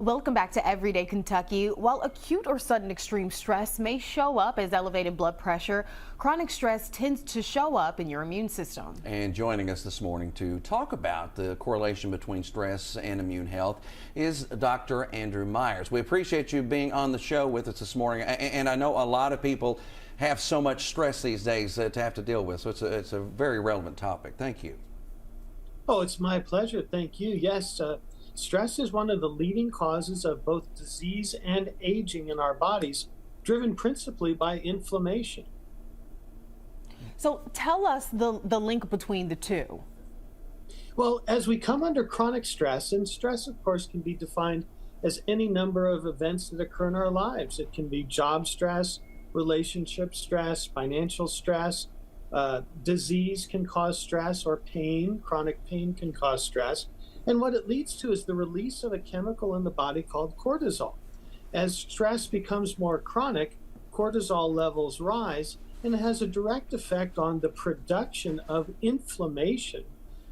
Welcome back to Everyday Kentucky. While acute or sudden extreme stress may show up as elevated blood pressure, chronic stress tends to show up in your immune system. And joining us this morning to talk about the correlation between stress and immune health is Dr. Andrew Myers. We appreciate you being on the show with us this morning. And I know a lot of people have so much stress these days to have to deal with, so it's a very relevant topic. Thank you. Oh, it's my pleasure. Thank you. Yes, stress is one of the leading causes of both disease and aging in our bodies, driven principally by inflammation. So tell us the link between the two. Well, as we come under chronic stress, and stress, of course, can be defined as any number of events that occur in our lives. It can be job stress, relationship stress, financial stress. Disease can cause stress, or pain, chronic pain can cause stress. And what it leads to is the release of a chemical in the body called cortisol. As stress becomes more chronic, cortisol levels rise, and it has a direct effect on the production of inflammation,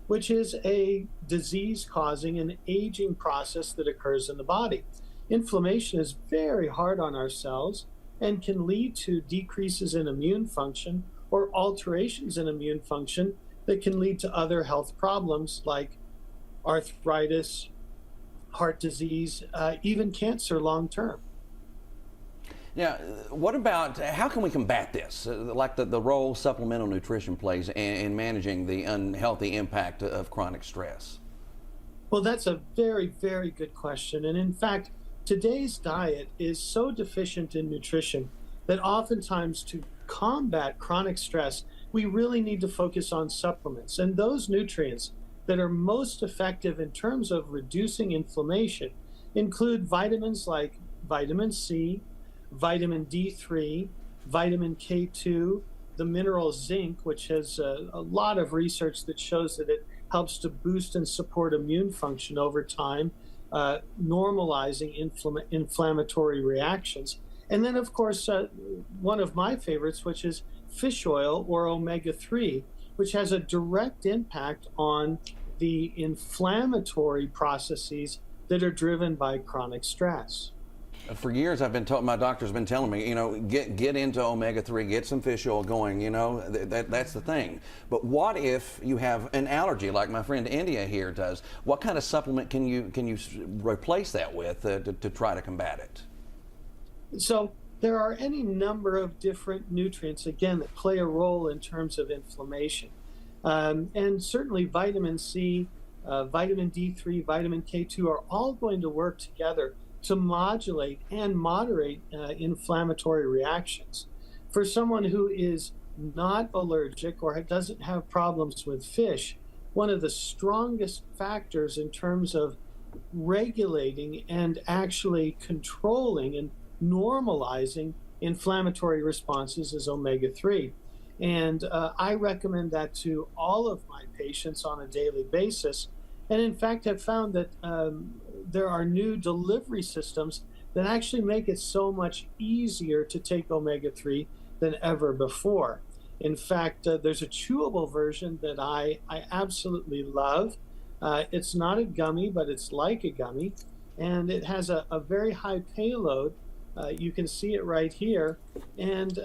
which is a disease-causing and aging process that occurs in the body. Inflammation is very hard on our cells and can lead to decreases in immune function or alterations in immune function that can lead to other health problems like arthritis, heart disease, even cancer long term. Now, what about how can we combat this? Like the role supplemental nutrition plays in managing the unhealthy impact of chronic stress? Well, that's a very, very good question. And in fact, today's diet is so deficient in nutrition that oftentimes to combat chronic stress, we really need to focus on supplements. And those nutrients that are most effective in terms of reducing inflammation include vitamins like vitamin C, vitamin D3, vitamin K2, the mineral zinc, which has a lot of research that shows that it helps to boost and support immune function over time, normalizing inflammatory reactions. And then, of course, one of my favorites, which is fish oil or omega-3, which has a direct impact on the inflammatory processes that are driven by chronic stress. For years, I've been told, my doctor's been telling me, get into omega-3, get some fish oil going, that's the thing. But what if you have an allergy like my friend India here does? What kind of supplement can you replace that with to try to combat it? So there are any number of different nutrients, again, that play a role in terms of inflammation. And certainly vitamin C, vitamin D3, vitamin K2 are all going to work together to modulate and moderate inflammatory reactions. For someone who is not allergic or doesn't have problems with fish, one of the strongest factors in terms of regulating and actually controlling and normalizing inflammatory responses is omega-3. And I recommend that to all of my patients on a daily basis. And in fact, have found that there are new delivery systems that actually make it so much easier to take omega-3 than ever before. In fact, there's a chewable version that I absolutely love. It's not a gummy, but it's like a gummy. And it has a very high payload. You can see it right here, and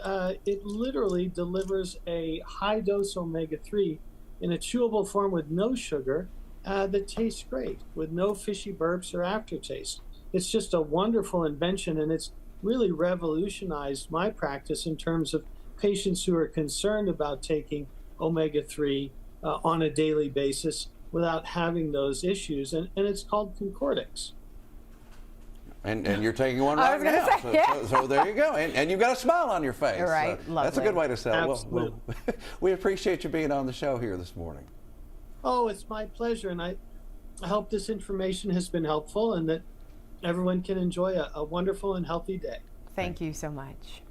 it literally delivers a high-dose omega-3 in a chewable form with no sugar that tastes great, with no fishy burps or aftertaste. It's just a wonderful invention, and it's really revolutionized my practice in terms of patients who are concerned about taking omega-3 on a daily basis without having those issues, and it's called Concordix. And you're taking one right now. Say, yeah. So there you go. And you've got a smile on your face. Right. That's a good way to sell. Absolutely. We appreciate you being on the show here this morning. Oh, it's my pleasure. And I hope this information has been helpful and that everyone can enjoy a wonderful and healthy day. Thank you so much.